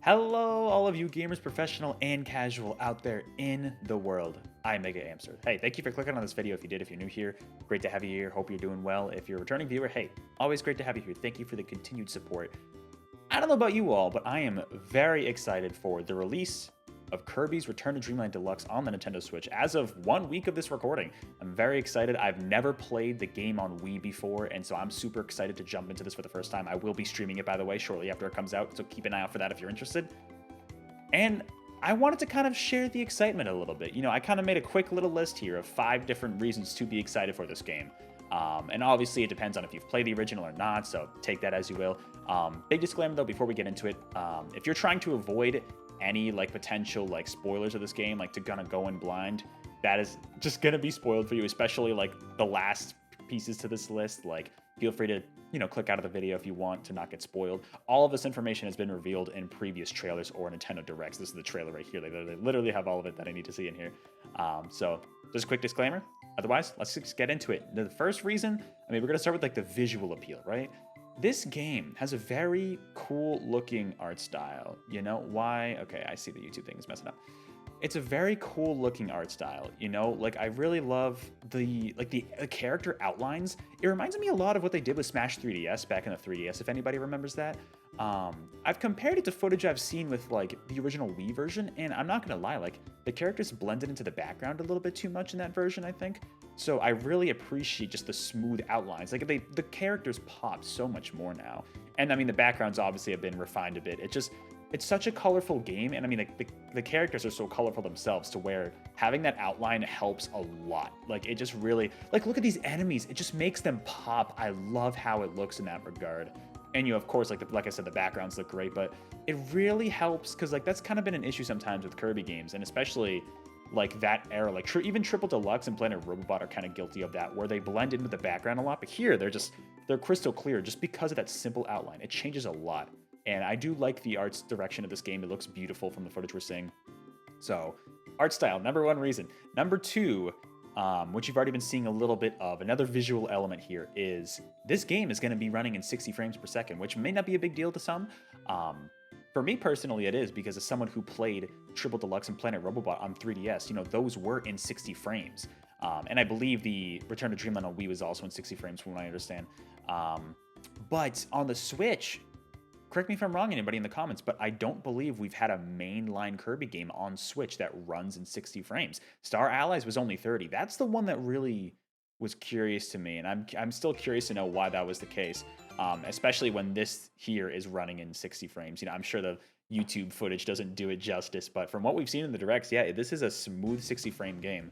Hello, all of you gamers, professional and casual out there in the world. I'm MegaAmpster. Hey, thank you for clicking on this video. If you're new here, great to have you here. Hope you're doing well. If you're a returning viewer, hey, always great to have you here. Thank you for the continued support. I don't know about you all, but I am very excited for the release of Kirby's Return to Dreamland Deluxe on the Nintendo Switch. As of 1 week of this recording, I'm very excited. I've never played the game on Wii before, and so I'm super excited to jump into this for the first time. I will be streaming it, by the way, shortly after it comes out, so keep an eye out for that if you're interested. And I wanted to kind of share the excitement a little bit. You know, I kind of made a quick little list here of 5 different reasons to be excited for this game. And obviously it depends on if you've played the original or not, so take that as you will. Big disclaimer though, before we get into it, if you're trying to avoid any potential spoilers of this game, to gonna go in blind, that is just gonna be spoiled for you, especially the last pieces to this list. Feel free to click out of the video if you want to not get spoiled. All of this information has been revealed in previous trailers or Nintendo Directs. This is the trailer right here. They literally have all of it that I need to see in here. So just a quick disclaimer. Otherwise, let's just get into it. The first reason, we're going to start with the visual appeal, right? This game has a very cool looking art style. You know why? Okay, I see the YouTube thing is messing up. It's a very cool looking art style, I really love the character outlines. It reminds me a lot of what they did with Smash 3DS back in the 3DS, if anybody remembers that. I've compared it to footage I've seen with the original Wii version, and I'm not gonna lie, the characters blended into the background a little bit too much in that version, I think. So I really appreciate just the smooth outlines. The characters pop so much more now. And the backgrounds obviously have been refined a bit. It's such a colorful game, and the characters are so colorful themselves to where having that outline helps a lot. It just really, look at these enemies. It just makes them pop. I love how it looks in that regard. And of course, like I said, the backgrounds look great, but it really helps because that's kind of been an issue sometimes with Kirby games, and especially that era, even Triple Deluxe and Planet Robobot are kind of guilty of that, where they blend into the background a lot. But here, they're crystal clear just because of that simple outline. It changes a lot. And I do like the art's direction of this game. It looks beautiful from the footage we're seeing. So, art style, number 1 reason. Number 2, which you've already been seeing a little bit of, another visual element here is this game is going to be running in 60 frames per second, which may not be a big deal to some. For me personally, it is, because as someone who played Triple Deluxe and Planet Robobot on 3DS, those were in 60 frames. And I believe the Return to Dreamland on Wii was also in 60 frames from what I understand. But on the Switch, correct me if I'm wrong, anybody in the comments, but I don't believe we've had a mainline Kirby game on Switch that runs in 60 frames. Star Allies was only 30. That's the one that really was curious to me, and I'm still curious to know why that was the case, especially when this here is running in 60 frames. I'm sure the YouTube footage doesn't do it justice, but from what we've seen in the directs, yeah, this is a smooth 60 frame game.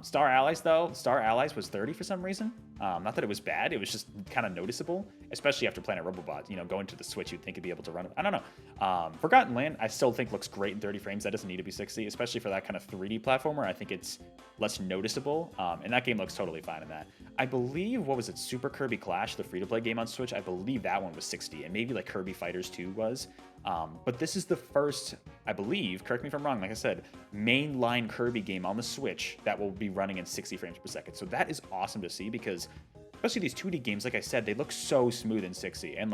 Star Allies was 30 for some reason. Not that it was bad, it was just kind of noticeable, especially after Planet Robobot. Going to the Switch, you'd think it'd be able to run it. I don't know. Forgotten Land, I still think looks great in 30 frames. That doesn't need to be 60, especially for that kind of 3D platformer. I think it's less noticeable, and that game looks totally fine in that. I believe, what was it, Super Kirby Clash, the free-to-play game on Switch, I believe that one was 60, and maybe Kirby Fighters 2 was. But this is the first, I believe, correct me if I'm wrong, like I said, mainline Kirby game on the Switch that will be running in 60 frames per second. So that is awesome to see, because especially these 2D games, like I said, they look so smooth in 60. And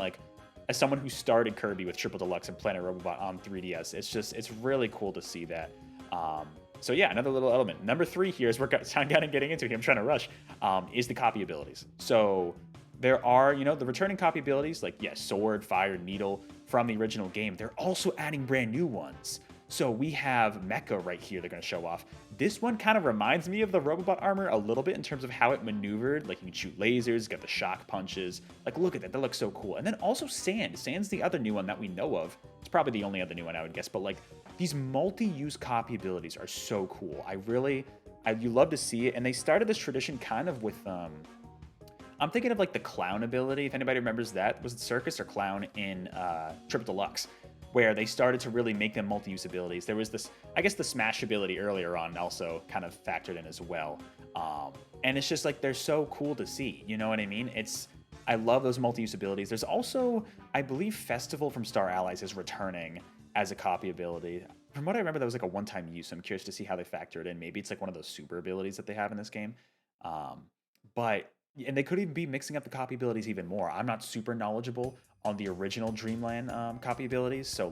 as someone who started Kirby with Triple Deluxe and Planet Robobot on 3DS, it's really cool to see that. So yeah, another little element. Number 3 here, as we're kind of getting into here, I'm trying to rush, is the copy abilities. So there are, the returning copy abilities, Sword, Fire, Needle from the original game. They're also adding brand new ones. So we have Mecha right here they're going to show off. This one kind of reminds me of the Robobot armor a little bit in terms of how it maneuvered. You can shoot lasers, got the shock punches. Look at that. That looks so cool. And then also Sand. Sand's the other new one that we know of. It's probably the only other new one I would guess. But these multi-use copy abilities are so cool. You love to see it. And they started this tradition kind of with... I'm thinking of the clown ability, if anybody remembers that. Was it Circus or Clown in Triple Deluxe, where they started to really make them multi-use abilities. There was this, I guess the Smash ability earlier on also kind of factored in as well. And it's just they're so cool to see, you know what I mean? I love those multi-use abilities. There's also, I believe Festival from Star Allies is returning as a copy ability. From what I remember, that was a one-time use. I'm curious to see how they factor it in. Maybe it's one of those super abilities that they have in this game. And they could even be mixing up the copy abilities even more. I'm not super knowledgeable on the original Dreamland copy abilities, so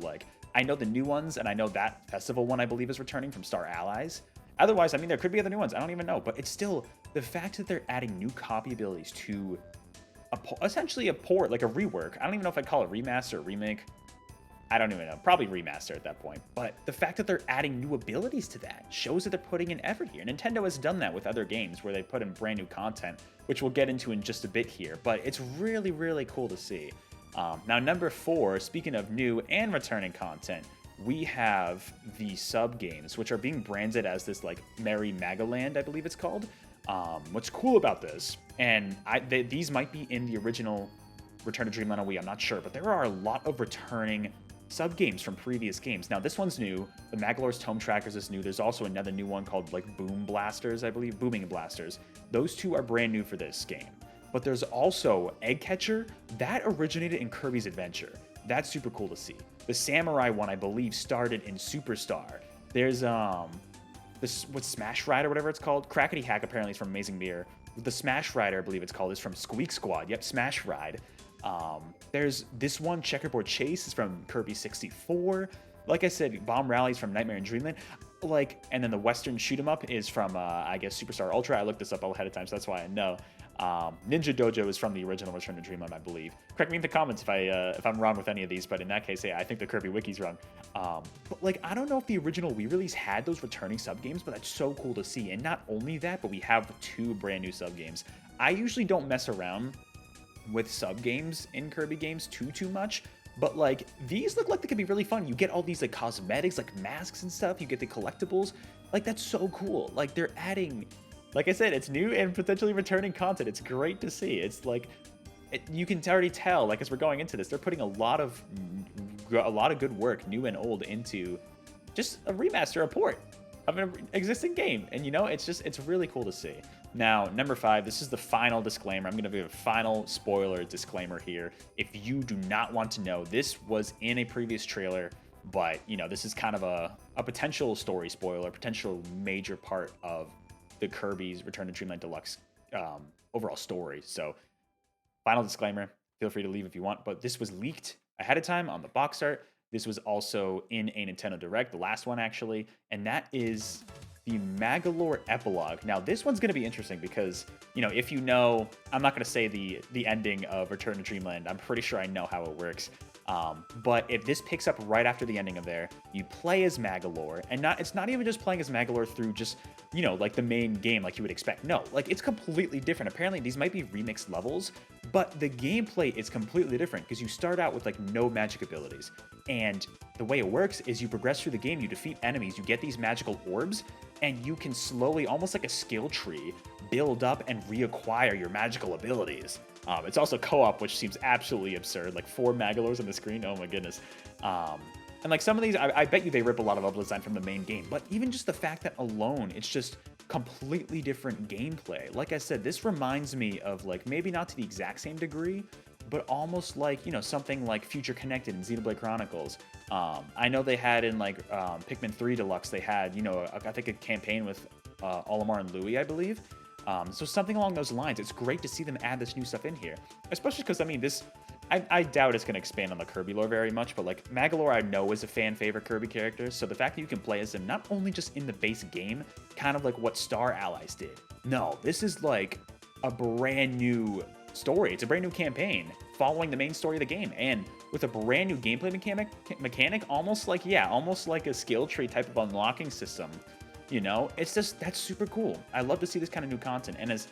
I know the new ones, and I know that festival one I believe is returning from Star Allies. Otherwise, I mean, there could be other new ones. I don't even know, but it's still the fact that they're adding new copy abilities to essentially a port, like a rework. I don't even know if I'd call it remaster or remake. I don't even know. Probably remaster at that point. But the fact that they're adding new abilities to that shows that they're putting in effort here. Nintendo has done that with other games where they put in brand new content, which we'll get into in just a bit here. But it's really, really cool to see. Now, number 4, speaking of new and returning content, we have the sub games, which are being branded as this like Merry Magaland, I believe it's called. What's cool about this, and these might be in the original Return to Dreamland on Wii, I'm not sure, but there are a lot of returning sub games from previous games. Now, this one's new. The Magolor's Tome Trackers is new. There's also another new one called like Boom Blasters, I believe, Booming Blasters. Those two are brand new for this game. But there's also Egg Catcher that originated in Kirby's Adventure. That's super cool to see. The Samurai one, I believe, started in Superstar. There's this what's Smash Ride or whatever it's called. Crackety Hack apparently is from Amazing Mirror. The Smash Rider, I believe it's called, is from Squeak Squad. Yep, Smash Ride. There's this one, Checkerboard Chase, is from Kirby 64. Like I said, Bomb Rally's from Nightmare in Dreamland. And then the Western Shoot 'em Up is from, I guess, Superstar Ultra. I looked this up ahead of time, so that's why I know. Ninja Dojo is from the original Return to Dreamland, I believe. Correct me in the comments if I'm wrong with any of these, but in that case, yeah, I think the Kirby Wiki's wrong. But like, I don't know if the original Wii release had those returning sub games, but that's so cool to see. And not only that, but we have 2 brand new sub games. I usually don't mess around with sub games in Kirby games too much, but like these look like they could be really fun. You get all these like cosmetics, like masks and stuff. You get the collectibles. Like that's so cool. Like they're adding, like I said, it's new and potentially returning content. It's great to see. It's like you can already tell, like as we're going into this, they're putting a lot of good work, new and old, into just a remaster, a port of an existing game. And you know, it's really cool to see. Now, number 5, this is the final disclaimer. I'm going to give a final spoiler disclaimer here. If you do not want to know, this was in a previous trailer, but you know, this is kind of a potential story spoiler, potential major part of the Kirby's Return to Dreamland Deluxe overall story. So, final disclaimer, feel free to leave if you want, but this was leaked ahead of time on the box art. This was also in a Nintendo Direct, the last one actually, and that is the Magolor epilogue. Now, this one's going to be interesting because, you know, if you know, I'm not going to say the ending of Return to Dreamland. I'm pretty sure I know how it works. But if this picks up right after the ending of there, you play as Magolor, and it's not even just playing as Magolor through just, you know, like the main game like you would expect. No, like it's completely different. Apparently these might be remixed levels, but the gameplay is completely different because you start out with like no magic abilities. And the way it works is you progress through the game, you defeat enemies, you get these magical orbs, and you can slowly, almost like a skill tree, build up and reacquire your magical abilities. It's also co-op, which seems absolutely absurd. Like 4 Magolors on the screen, oh my goodness. And like some of these, I bet you they rip a lot of level design from the main game, but even just the fact that alone, it's just completely different gameplay. Like I said, this reminds me of like, maybe not to the exact same degree, but almost like, you know, something like Future Connected and Xenoblade Chronicles. I know they had in like Pikmin 3 Deluxe, they had, you know, I think a campaign with Olimar and Louie, I believe. So something along those lines. It's great to see them add this new stuff in here, especially because, I mean, I doubt it's going to expand on the Kirby lore very much, but like Magolor I know is a fan favorite Kirby character, so the fact that you can play as him not only just in the base game, kind of like what Star Allies did. No, this is like a brand new story. It's a brand new campaign following the main story of the game, and with a brand new gameplay mechanic, almost like a skill tree type of unlocking system. You know, it's just, that's super cool. I love to see this kind of new content. And as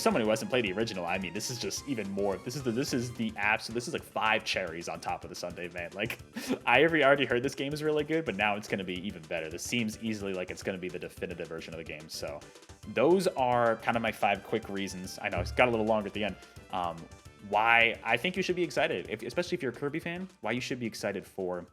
someone who hasn't played the original, I mean, this is just even more. This is like 5 cherries on top of the sundae, man. Like, I already heard this game is really good, but now it's going to be even better. This seems easily like it's going to be the definitive version of the game. So those are kind of my 5 quick reasons. I know it's got a little longer at the end. Why I think you should be excited, especially if you're a Kirby fan, why you should be excited for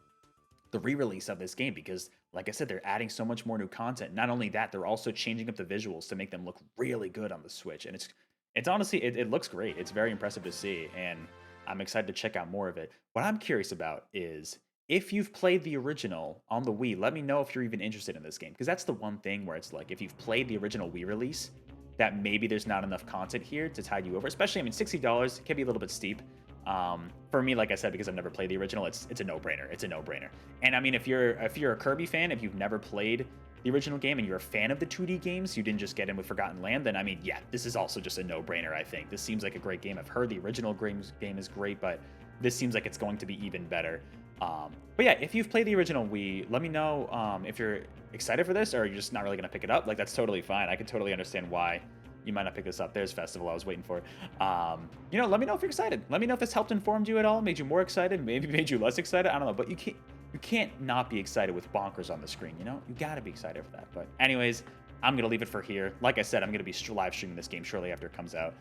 the re-release of this game, because like I said, they're adding so much more new content. Not only that, they're also changing up the visuals to make them look really good on the Switch. And it's honestly, it looks great. It's very impressive to see, and I'm excited to check out more of it. What I'm curious about is, if you've played the original on the Wii, let me know if you're even interested in this game, because that's the one thing where it's like, if you've played the original Wii release, that maybe there's not enough content here to tide you over. Especially, I mean, $60 can be a little bit steep. For me, like I said, because I've never played the original, it's a no-brainer. It's a no-brainer. And I mean, if you're a Kirby fan, if you've never played the original game and you're a fan of the 2D games, you didn't just get in with Forgotten Land, then I mean, yeah, this is also just a no-brainer, I think. This seems like a great game. I've heard the original game is great, but this seems like it's going to be even better. But yeah, if you've played the original Wii, let me know if you're excited for this or you're just not really going to pick it up. Like, that's totally fine. I can totally understand why you might not pick this up. There's Festival I was waiting for. You know, let me know if you're excited. Let me know if this helped inform you at all, made you more excited, maybe made you less excited. I don't know, but you can't not be excited with Bonkers on the screen, you know? You gotta be excited for that. But anyways, I'm gonna leave it for here. Like I said, I'm gonna be live streaming this game shortly after it comes out.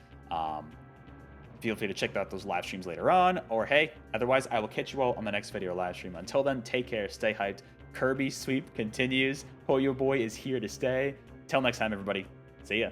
Feel free to check out those live streams later on, or hey, otherwise I will catch you all on the next video or live stream. Until then, take care, stay hyped. Kirby sweep continues. Poyo Boy is here to stay. Till next time, everybody. See ya.